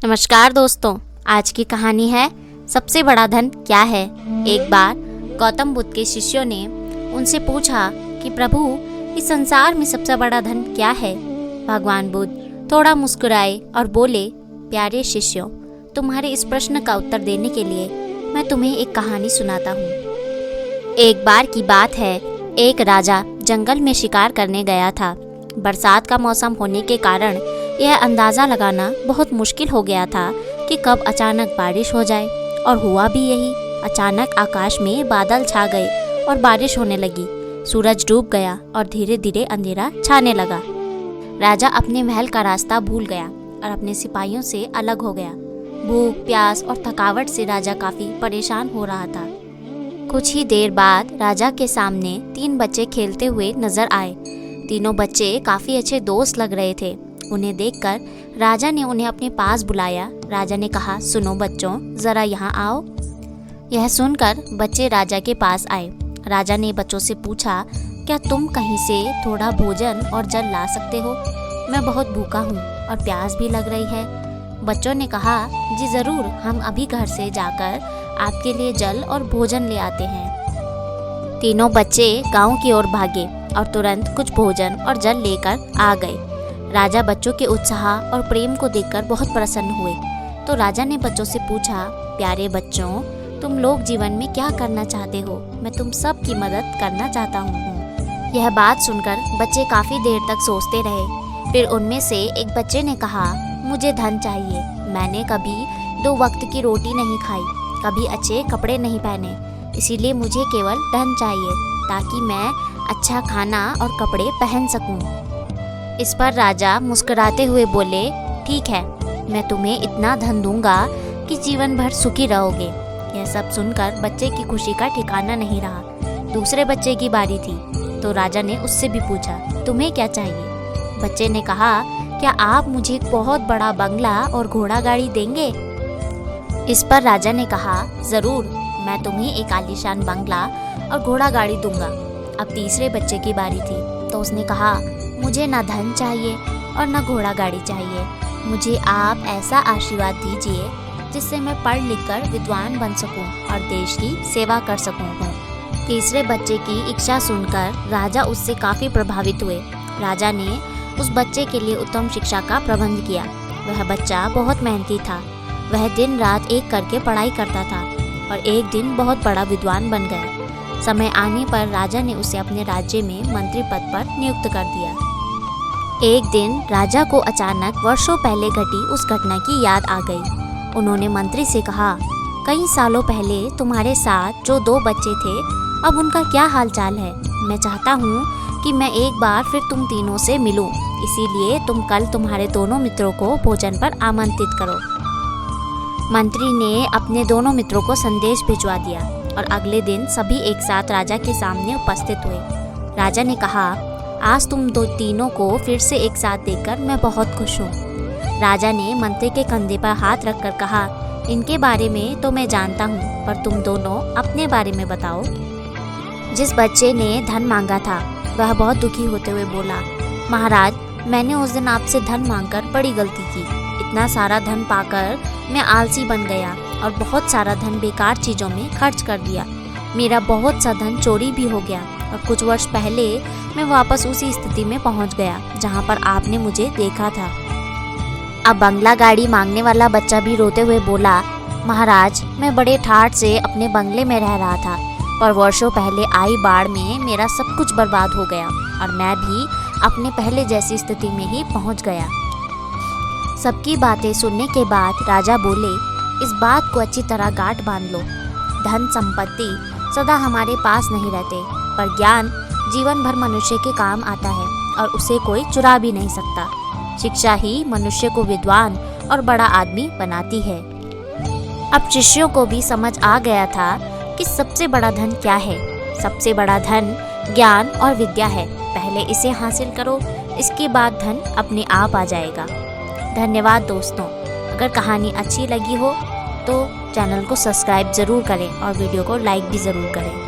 नमस्कार दोस्तों, आज की कहानी है सबसे बड़ा धन क्या है। एक बार गौतम बुद्ध के शिष्यों ने उनसे पूछा कि प्रभु, इस संसार में सबसे बड़ा धन क्या है। भगवान बुद्ध थोड़ा मुस्कुराए और बोले, प्यारे शिष्यों, तुम्हारे इस प्रश्न का उत्तर देने के लिए मैं तुम्हें एक कहानी सुनाता हूँ। एक बार की बात है, एक राजा जंगल में शिकार करने गया था। बरसात का मौसम होने के कारण यह अंदाज़ा लगाना बहुत मुश्किल हो गया था कि कब अचानक बारिश हो जाए, और हुआ भी यही। अचानक आकाश में बादल छा गए और बारिश होने लगी। सूरज डूब गया और धीरे धीरे अंधेरा छाने लगा। राजा अपने महल का रास्ता भूल गया और अपने सिपाहियों से अलग हो गया। भूख, प्यास और थकावट से राजा काफ़ी परेशान हो रहा था। कुछ ही देर बाद राजा के सामने 3 बच्चे खेलते हुए नजर आए। तीनों बच्चे काफ़ी अच्छे दोस्त लग रहे थे। उन्हें देखकर राजा ने उन्हें अपने पास बुलाया। राजा ने कहा, सुनो बच्चों, ज़रा यहाँ आओ। यह सुनकर बच्चे राजा के पास आए। राजा ने बच्चों से पूछा, क्या तुम कहीं से थोड़ा भोजन और जल ला सकते हो? मैं बहुत भूखा हूँ और प्यास भी लग रही है। बच्चों ने कहा, जी ज़रूर, हम अभी घर से जाकर आपके लिए जल और भोजन ले आते हैं। तीनों बच्चे गांव की ओर भागे और तुरंत कुछ भोजन और जल लेकर आ गए। राजा बच्चों के उत्साह और प्रेम को देखकर बहुत प्रसन्न हुए। तो राजा ने बच्चों से पूछा, प्यारे बच्चों, तुम लोग जीवन में क्या करना चाहते हो? मैं तुम सब की मदद करना चाहता हूँ। यह बात सुनकर बच्चे काफ़ी देर तक सोचते रहे। फिर उनमें से एक बच्चे ने कहा, मुझे धन चाहिए। मैंने कभी 2 वक्त की रोटी नहीं खाई, कभी अच्छे कपड़े नहीं पहने, इसीलिए मुझे केवल धन चाहिए ताकि मैं अच्छा खाना और कपड़े पहन सकूं। इस पर राजा मुस्कुराते हुए बोले, ठीक है, मैं तुम्हें इतना धन दूंगा कि जीवन भर सुखी रहोगे। यह सब सुनकर बच्चे की खुशी का ठिकाना नहीं रहा। दूसरे बच्चे की बारी थी, तो राजा ने उससे भी पूछा, तुम्हें क्या चाहिए? बच्चे ने कहा, क्या आप मुझे एक बहुत बड़ा बंगला और घोड़ा गाड़ी देंगे? इस पर राजा ने कहा, ज़रूर, मैं तुम्हें एक आलीशान बंगला और घोड़ा गाड़ी दूंगा। अब तीसरे बच्चे की बारी थी, तो उसने कहा, मुझे ना धन चाहिए और ना घोड़ा गाड़ी चाहिए। मुझे आप ऐसा आशीर्वाद दीजिए जिससे मैं पढ़ लिख कर विद्वान बन सकूं और देश की सेवा कर सकूं। तीसरे बच्चे की इच्छा सुनकर राजा उससे काफ़ी प्रभावित हुए। राजा ने उस बच्चे के लिए उत्तम शिक्षा का प्रबंध किया। वह बच्चा बहुत मेहनती था। वह दिन रात एक करके पढ़ाई करता था और एक दिन बहुत बड़ा विद्वान बन गया। समय आने पर राजा ने उसे अपने राज्य में मंत्री पद पर नियुक्त कर दिया। एक दिन राजा को अचानक वर्षों पहले घटी उस घटना की याद आ गई। उन्होंने मंत्री से कहा, कई सालों पहले तुम्हारे साथ जो 2 बच्चे थे, अब उनका क्या हालचाल है? मैं चाहता हूँ कि मैं एक बार फिर तुम तीनों से मिलूं, इसीलिए तुम कल तुम्हारे दोनों मित्रों को भोजन पर आमंत्रित करो। मंत्री ने अपने दोनों मित्रों को संदेश भिजवा दिया और अगले दिन सभी एक साथ राजा के सामने उपस्थित हुए। राजा ने कहा, आज तुम तीनों को फिर से एक साथ देखकर मैं बहुत खुश हूँ। राजा ने मंत्री के कंधे पर हाथ रखकर कहा, इनके बारे में तो मैं जानता हूँ, पर तुम दोनों अपने बारे में बताओ। जिस बच्चे ने धन मांगा था वह बहुत दुखी होते हुए बोला, महाराज, मैंने उस दिन आपसे धन मांगकर बड़ी गलती की। इतना सारा धन पाकर मैं आलसी बन गया और बहुत सारा धन बेकार चीज़ों में खर्च कर दिया। मेरा बहुत सा धन चोरी भी हो गया और कुछ वर्ष पहले मैं वापस उसी स्थिति में पहुंच गया जहां पर आपने मुझे देखा था। अब बंगला गाड़ी मांगने वाला बच्चा भी रोते हुए बोला, महाराज, मैं बड़े ठाठ से अपने बंगले में रह रहा था, पर वर्षों पहले आई बाढ़ में मेरा सब कुछ बर्बाद हो गया और मैं भी अपने पहले जैसी स्थिति में ही पहुँच गया। सबकी बातें सुनने के बाद राजा बोले, इस बात को अच्छी तरह गांठ बांध लो। धन संपत्ति सदा हमारे पास नहीं रहते, पर ज्ञान जीवन भर मनुष्य के काम आता है और उसे कोई चुरा भी नहीं सकता। शिक्षा ही मनुष्य को विद्वान और बड़ा आदमी बनाती है। अब शिष्यों को भी समझ आ गया था कि सबसे बड़ा धन क्या है। सबसे बड़ा धन ज्ञान और विद्या है। पहले इसे हासिल करो, इसके बाद धन अपने आप आ जाएगा। धन्यवाद दोस्तों। अगर कहानी अच्छी लगी हो तो चैनल को सब्सक्राइब ज़रूर करें और वीडियो को लाइक भी ज़रूर करें।